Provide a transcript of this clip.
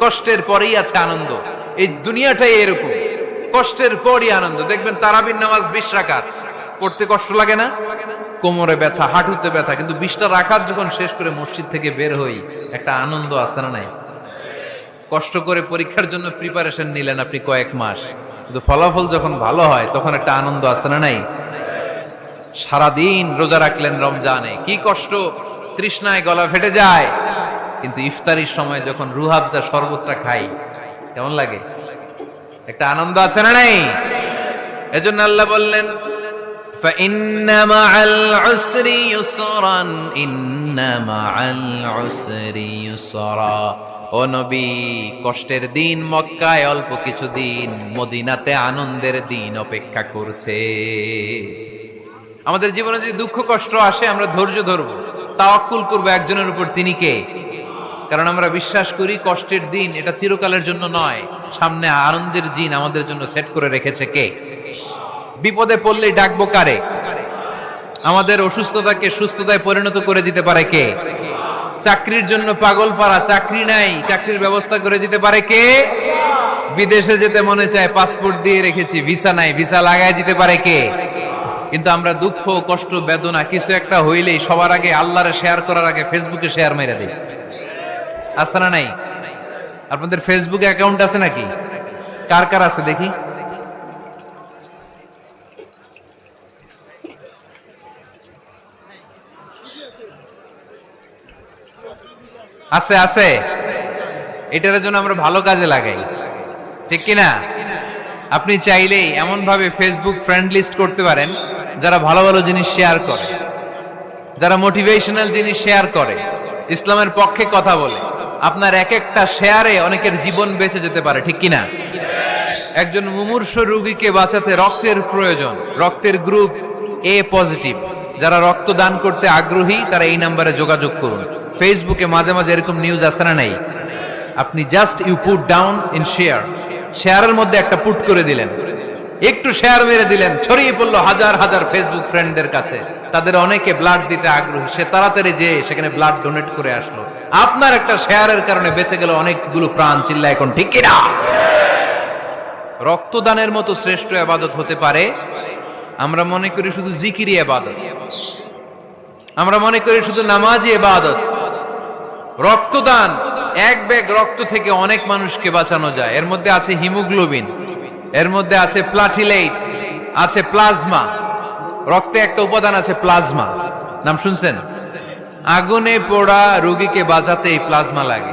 কষ্টের পরেই আছে আনন্দ। এই দুনিয়াটাই এরকম, কষ্টের পরই আনন্দ। দেখবেন তারাবির নামাজ 20 রাকাত পড়তে কষ্ট লাগে না? কোমরে ব্যথা, হাঁটুতে ব্যথা, কিন্তু 20টা রাকাত যখন শেষ করে মসজিদ থেকে বের হই, একটা আনন্দ আছে না নাই? কষ্ট করে পরীক্ষার জন্য প্রিপারেশন নিলেন আপনি কয়েক মাস, কিন্তু ফলাফল যখন ভালো হয় তখন একটা আনন্দ আছে না নাই? সারাদিন রোজা রাখলেন রমজানে, কি কষ্ট, তৃষ্ণায় গলা ফেটে যায়, কিন্তু ইফতারির সময় যখন রুহাবজা শরবতটা খাই, কেমন লাগে? একটা আনন্দ আছে না নাই? এজন্য আল্লাহ বললেন ফাইন্না মাআল উসরি ইউসরান, ইন্না মাআল উসরি ইউসরা। ও নবী, কষ্টের দিন মক্কায় অল্প কিছু দিন, মদিনাতে আনন্দের দিন অপেক্ষা করছে। আমাদের জীবনে যদি দুঃখ কষ্ট আসে, আমরা ধৈর্য ধরবো, তাওয়াক্কুল করবো একজনের উপর, তিনি কে? কারণ আমরা বিশ্বাস করি কষ্টের দিন এটা চিরকালের জন্য নয়, সামনে আনন্দের দিন আমাদের জন্য সেট করে রেখেছে কে? বিপদে পড়লে ডাকবো কারে? আমাদের অসুস্থতাকে সুস্থতায় পরিণত করে দিতে পারে কে? চাকরির জন্য পাগল পারা, চাকরি নাই, চাকরির ব্যবস্থা করে দিতে পারে কে? বিদেশে যেতে মনে চায়, পাসপোর্ট দিয়ে রেখেছি, ভিসা নাই, ভিসা লাগায় দিতে পারে কে? কিন্তু আমরা দুঃখ কষ্ট বেদনা কিছু একটা হইলেই সবার আগে আল্লাহরে শেয়ার করার আগে ফেসবুকে শেয়ার মেরে দিই। আছে না নাই? আপনাদের ফেসবুকে অ্যাকাউন্ট আছে নাকি? কার কার আছে দেখি? আছে আছে। এটার জন্য আমরা ভালো কাজে লাগাই, ঠিক কিনা? আপনি চাইলেই এমন ভাবে ফেসবুক ফ্রেন্ড লিস্ট করতে পারেন যারা ভালো ভালো জিনিস শেয়ার করে, যারা মোটিভেশনাল জিনিস শেয়ার করে, ইসলামের পক্ষে কথা বলে। আপনার এক একটা শেয়ারে অনেকের জীবন বেঁচে যেতে পারে, ঠিক কিনা? একজন মুমূর্ষু রোগীকে বাঁচাতে রক্তের প্রয়োজন, রক্তের গ্রুপ এ পজিটিভ, যারা রক্ত দান করতে আগ্রহী তারা এই নাম্বারে যোগাযোগ করুন। ফেসবুকে মাঝে মাঝে এরকম নিউজ আসে না নাই? আপনি just you put down in share, শেয়ারের মধ্যে একটা পুট করে দিলেন, একটু শেয়ার মেরে দিলেন, ছড়িয়ে পড়লো হাজার হাজার ফেসবুক ফ্রেন্ডদের কাছে। তাদের অনেকে ব্লাড দিতে আগ্রহী, সে তাড়াতাড়ি যেয়ে সেখানে ব্লাড ডোনেট করে আসলো। আপনার একটা শেয়ারের কারণে বেঁচে গেল অনেকগুলো প্রাণ। চিল্লা এখন ঠিক কিনা? রক্তদানের মতো শ্রেষ্ঠ ইবাদত হতে পারে? আমরা মনে করি শুধু জিকিরি ইবাদত, আমরা মনে করি শুধু নামাজি ইবাদত। রক্তদান, এক ব্যাগ রক্ত থেকে অনেক মানুষকে বাঁচানো যায়। এর মধ্যে আছে হিমোগ্লোবিন, এর মধ্যে আছে প্লাটিলেট, আছে প্লাজমা। রক্তে একটা উপাদান আছে প্লাজমা, নাম শুনছেন? আগুনে পোড়া রোগীকে বাঁচাতে এই প্লাজমা লাগে।